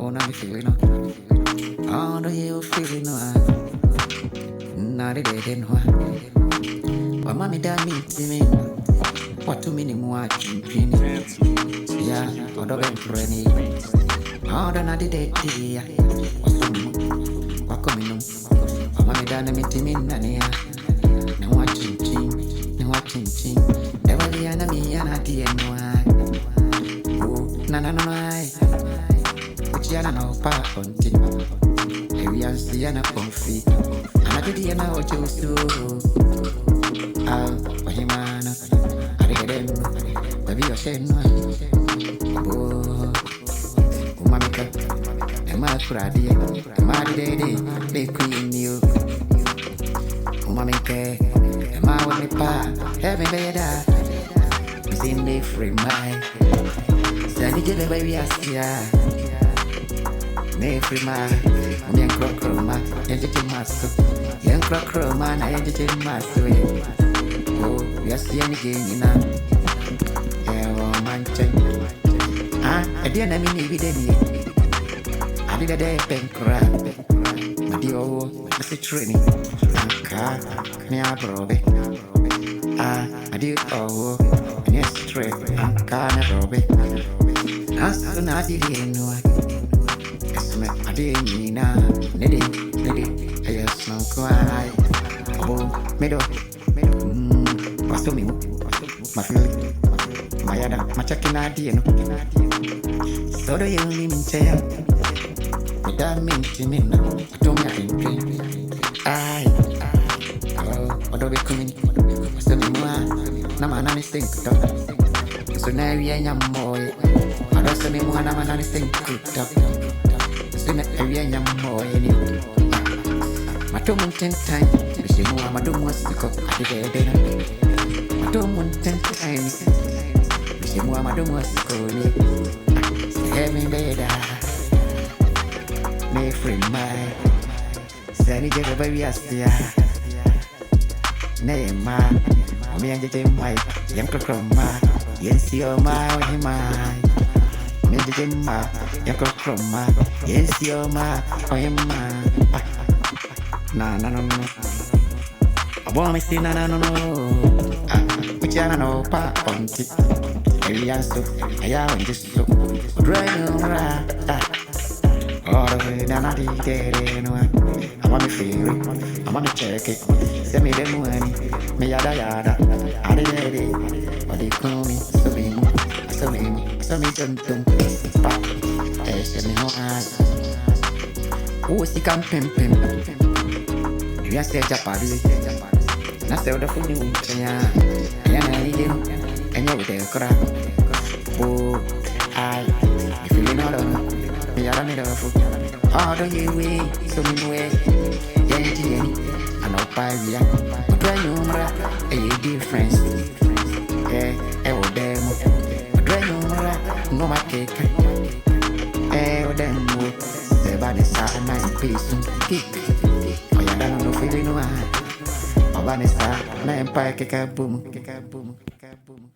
Oh, now you feeling no. Oh, do you feeling no? Now they didn't know. But mommy that me to me. What to me ni more chimpini. Yeah, or the ben preni. Oh, the na the day. What coming no? But mommy that me to me nani. No one chimpin. No one chimpin. Never be an enemy and a dear no. Oh, na na na. Chiana no pa konti Ewian siana konfi Anadidi yana ojusu Wahimana Adegedem Babi yoshenwa Abo Umamika Ema kuradi Ema dede De queen you Umamike Ema wamipa Heaven beda Mizin de free my Sani jebe baby asya Nefrima, Yan Crocroma, Yanjit Master, Yan Crocroma, and Yanjit Master. Oh, yes, Yan again, Manchen. I didn't have any evidence. I did a day pen crab. Madio, Mr. Training, Anka, Nia Brobe. I did and yes, straight, Anka, Robe. As soon as I didn't know. I didn't know, Neddy, I just know why. Oh, Meadow, what's to me? My feeling, my other, my checking idea. So do you mean say, without me to me, I don't have to drink. What do we coming? So, Namana is think, so now we are young boy. I don't say, Namana is think, Sina area nyamo yeni Matomun 10 times Bishimu amadumu siko Adigedena Matomun 10 times Bishimu amadumu siko ni Sehemi beda Ne free my Sani jebe baby asya Ne ma Ami anjeje mai Yang krokroma Yensi o mai wahimai Medjema, Yakroma, yes, your ma, or your ma. No. I want me see, no. Which I know, pa, on tip. Alien soup, I am just soup. Drain, all the way down at the day, I want me feel it, I want me check it. Send me the money, me yada, I did it, but they call me, so me don't pop. Send me no eyes. Who is the camping? You are said Japari. Not so the food you and you're there, crap. Oh, if you know, me, I don't need a food. How do you wait? So me way. I know by you. But when you a difference. Demo. No my cake. Demo. The body side nice piece. Oh, yeah, I don't know feeling why. My body side, my empire kick a boom.